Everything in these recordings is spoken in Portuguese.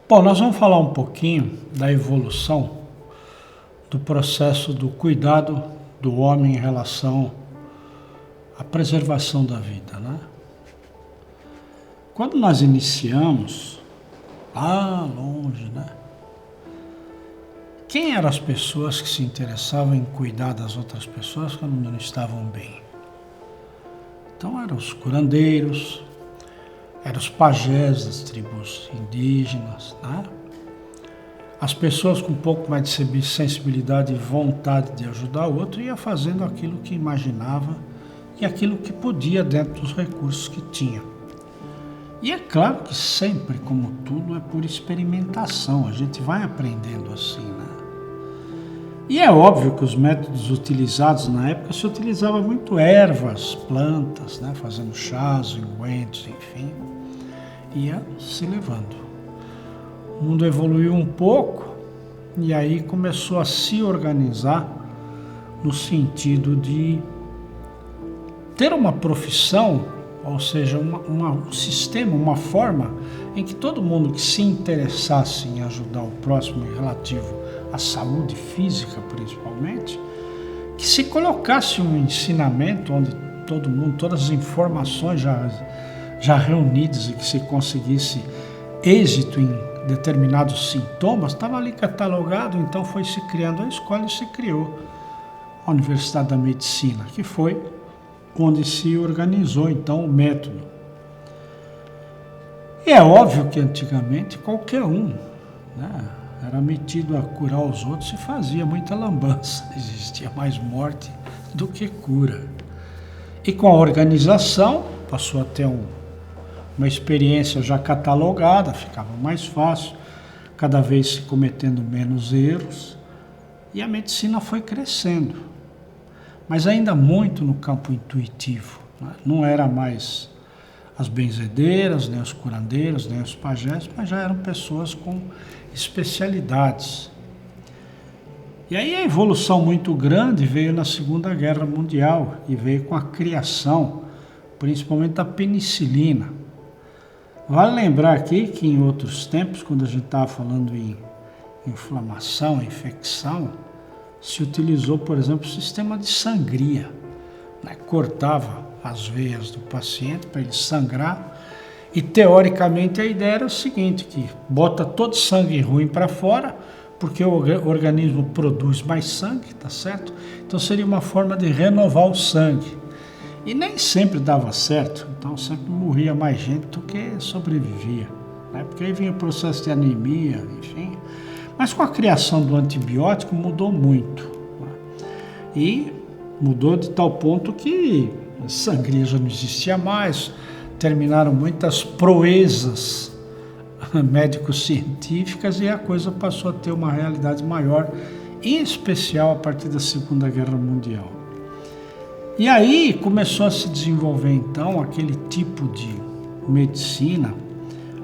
Bom, nós vamos falar um pouquinho da evolução do processo do cuidado do homem em relação à preservação da vida, né? Quando nós iniciamos, lá longe, né? Quem eram as pessoas que se interessavam em cuidar das outras pessoas quando não estavam bem? Então eram os curandeiros, eram os pajés das tribos indígenas, né? As pessoas com um pouco mais de sensibilidade e vontade de ajudar o outro ia fazendo aquilo que imaginava e aquilo que podia dentro dos recursos que tinha. E é claro que sempre, como tudo, é por experimentação, a gente vai aprendendo assim, né? E é óbvio que os métodos utilizados na época se utilizava muito ervas, plantas, né? Fazendo chás, ungüentos, enfim, ia se levando. O mundo evoluiu um pouco e aí começou a se organizar no sentido de ter uma profissão, ou seja, um sistema, uma forma em que todo mundo que se interessasse em ajudar o próximo em relativo à saúde física principalmente, que se colocasse um ensinamento onde todo mundo, todas as informações já reunidas e que se conseguisse êxito em determinados sintomas, estava ali catalogado, então foi se criando a escola e se criou a Universidade da Medicina, que foi onde se organizou então o método. E é óbvio que antigamente qualquer um, né, era metido a curar os outros e fazia muita lambança, existia mais morte do que cura. E com a organização passou a ter uma experiência já catalogada, ficava mais fácil, cada vez se cometendo menos erros, e a medicina foi crescendo, mas ainda muito no campo intuitivo, né? Não era mais as benzedeiras, nem os curandeiros, nem os pajés, mas já eram pessoas com especialidades. E aí a evolução muito grande veio na Segunda Guerra Mundial e veio com a criação, principalmente da penicilina. Vale lembrar aqui que em outros tempos, quando a gente estava falando em inflamação, infecção, se utilizou, por exemplo, o sistema de sangria, né? Cortava as veias do paciente para ele sangrar e, teoricamente, a ideia era o seguinte, que bota todo sangue ruim para fora, porque o organismo produz mais sangue, tá certo? Então seria uma forma de renovar o sangue. E nem sempre dava certo, então sempre morria mais gente do que sobrevivia, né? Porque aí vinha o processo de anemia, enfim. Mas com a criação do antibiótico mudou muito, né? E mudou de tal ponto que a sangria já não existia mais, terminaram muitas proezas médico-científicas e a coisa passou a ter uma realidade maior, em especial a partir da Segunda Guerra Mundial. E aí começou a se desenvolver então aquele tipo de medicina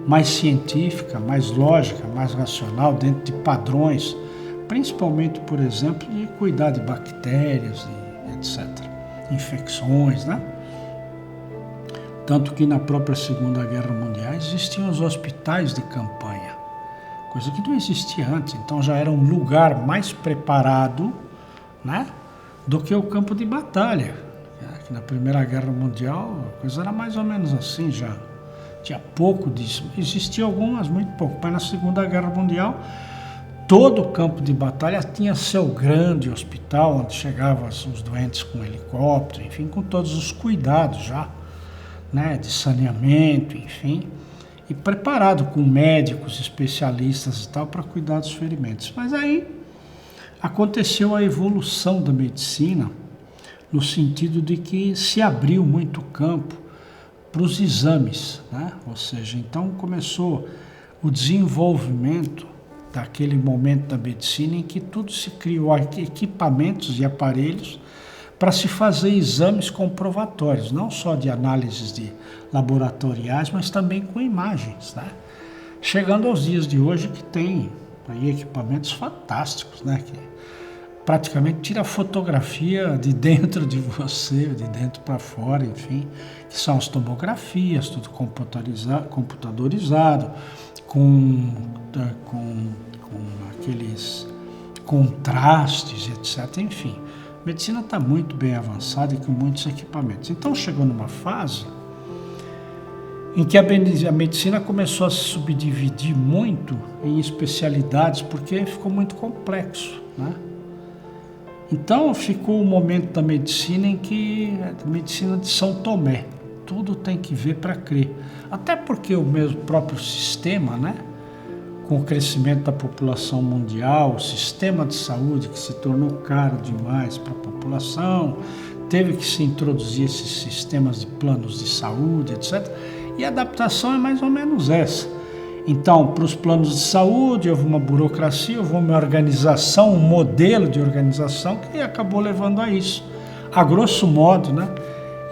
mais científica, mais lógica, mais racional, dentro de padrões, principalmente, por exemplo, de cuidar de bactérias, etc., infecções, né? Tanto que na própria Segunda Guerra Mundial existiam os hospitais de campanha, coisa que não existia antes, então já era um lugar mais preparado, né, do que o campo de batalha. Na Primeira Guerra Mundial a coisa era mais ou menos assim, já tinha pouco disso, existia algumas, muito pouco, mas na Segunda Guerra Mundial todo o campo de batalha tinha seu grande hospital, onde chegavam os doentes com helicóptero, enfim, com todos os cuidados já, né, de saneamento, enfim, e preparado com médicos, especialistas e tal, para cuidar dos ferimentos. Mas aí aconteceu a evolução da medicina, no sentido de que se abriu muito campo para os exames, né? Ou seja, então começou o desenvolvimento daquele momento da medicina em que tudo se criou equipamentos e aparelhos para se fazer exames comprovatórios, não só de análises de laboratoriais, mas também com imagens, né? Chegando aos dias de hoje que tem aí equipamentos fantásticos, né? Que praticamente tira fotografia de dentro de você, de dentro para fora, enfim, que são as tomografias, tudo computadorizado, com aqueles contrastes, etc. Enfim, a medicina está muito bem avançada e com muitos equipamentos. Então chegou numa fase em que a medicina começou a se subdividir muito em especialidades, porque ficou muito complexo, né? Então ficou o momento da medicina em que a medicina de São Tomé, tudo tem que ver para crer. Até porque o mesmo próprio sistema, né, com o crescimento da população mundial, o sistema de saúde que se tornou caro demais para a população, teve que se introduzir esses sistemas de planos de saúde, etc. E a adaptação é mais ou menos essa. Então, para os planos de saúde, houve uma burocracia, houve uma organização, um modelo de organização que acabou levando a isso. A grosso modo, né?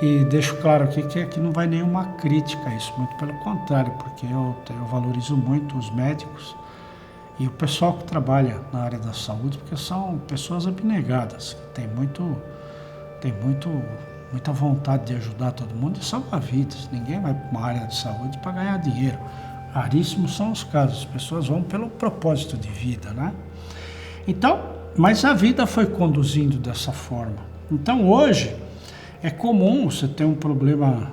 E deixo claro aqui que aqui não vai nenhuma crítica a isso, muito pelo contrário, porque eu valorizo muito os médicos e o pessoal que trabalha na área da saúde, porque são pessoas abnegadas, que tem muita vontade de ajudar todo mundo e salvar vidas. Ninguém vai para uma área de saúde para ganhar dinheiro. Raríssimos são os casos, as pessoas vão pelo propósito de vida, né? Então, mas a vida foi conduzindo dessa forma. Então hoje é comum você ter um problema,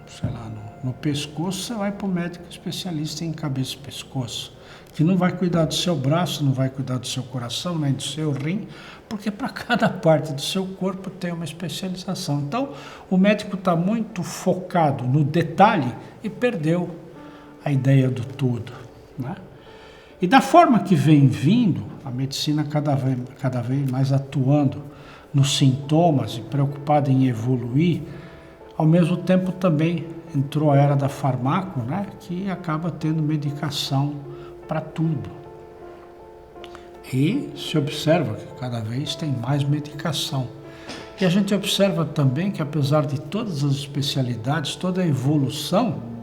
sei lá, no pescoço, você vai para o médico especialista em cabeça e pescoço, que não vai cuidar do seu braço, não vai cuidar do seu coração, nem do seu rim, porque para cada parte do seu corpo tem uma especialização. Então, o médico está muito focado no detalhe e perdeu a ideia do todo, né? E da forma que vem vindo, a medicina cada vez mais atuando nos sintomas e preocupada em evoluir, ao mesmo tempo também entrou a era da farmaco, né? Que acaba tendo medicação para tudo. E se observa que cada vez tem mais medicação. E a gente observa também que, apesar de todas as especialidades, toda a evolução,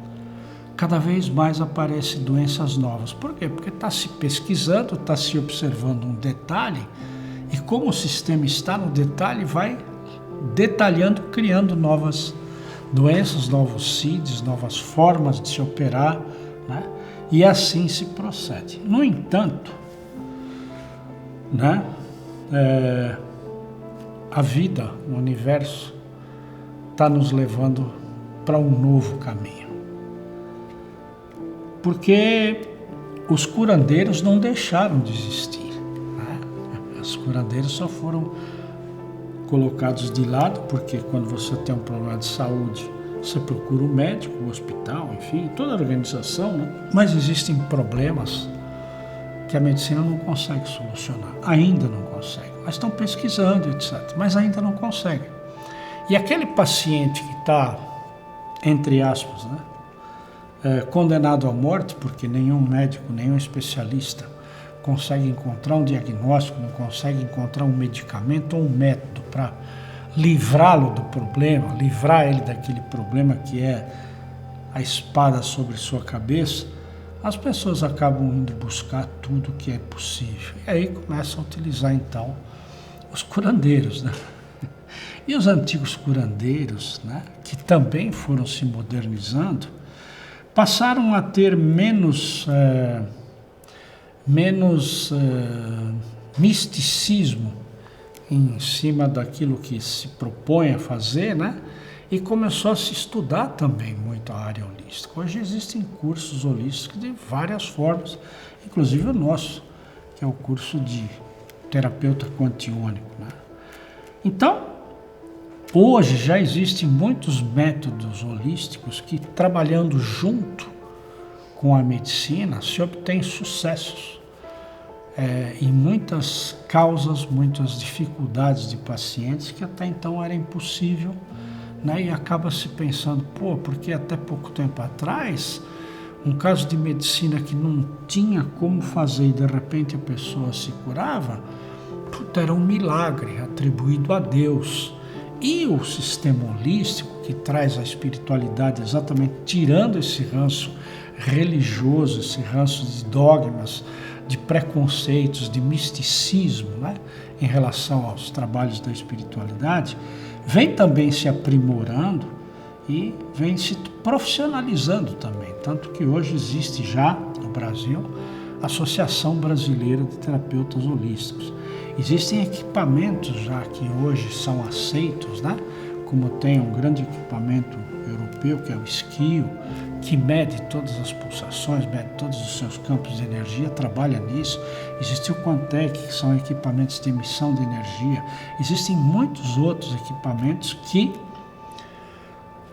cada vez mais aparecem doenças novas. Por quê? Porque está se pesquisando, está se observando um detalhe, e como o sistema está no detalhe, vai detalhando, criando novas doenças, novos CIDs, novas formas de se operar, né? E assim se procede. No entanto, né, a vida, o universo, está nos levando para um novo caminho. Porque os curandeiros não deixaram de existir, né? Os curandeiros só foram colocados de lado, porque quando você tem um problema de saúde, você procura um médico, um hospital, enfim, toda a organização, né? Mas existem problemas que a medicina não consegue solucionar, ainda não consegue. Mas estão pesquisando, etc., mas ainda não consegue. E aquele paciente que está, entre aspas, né, condenado à morte, porque nenhum médico, nenhum especialista consegue encontrar um diagnóstico, não consegue encontrar um medicamento ou um método para livrá-lo do problema, livrar ele daquele problema que é a espada sobre sua cabeça, as pessoas acabam indo buscar tudo que é possível. E aí começam a utilizar, então, os curandeiros, né? E os antigos curandeiros, né, que também foram se modernizando, passaram a ter menos misticismo em cima daquilo que se propõe a fazer, né? E começou a se estudar também muito a área holística. Hoje existem cursos holísticos de várias formas, inclusive o nosso, que é o curso de terapeuta quantiônico, né? Então, hoje já existem muitos métodos holísticos que, trabalhando junto com a medicina, se obtém sucessos em muitas causas, muitas dificuldades de pacientes que até então era impossível, né? E acaba se pensando, porque até pouco tempo atrás, um caso de medicina que não tinha como fazer e de repente a pessoa se curava, era um milagre atribuído a Deus. E o sistema holístico, que traz a espiritualidade exatamente tirando esse ranço religioso, esse ranço de dogmas, de preconceitos, de misticismo, né, em relação aos trabalhos da espiritualidade, vem também se aprimorando e vem se profissionalizando também. Tanto que hoje existe já no Brasil a Associação Brasileira de Terapeutas Holísticos. Existem equipamentos já que hoje são aceitos, né? Como tem um grande equipamento europeu, que é o Esquio, que mede todas as pulsações, mede todos os seus campos de energia, trabalha nisso. Existe o Quantec, que são equipamentos de emissão de energia. Existem muitos outros equipamentos que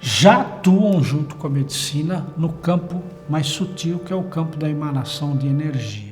já atuam junto com a medicina no campo mais sutil, que é o campo da emanação de energia.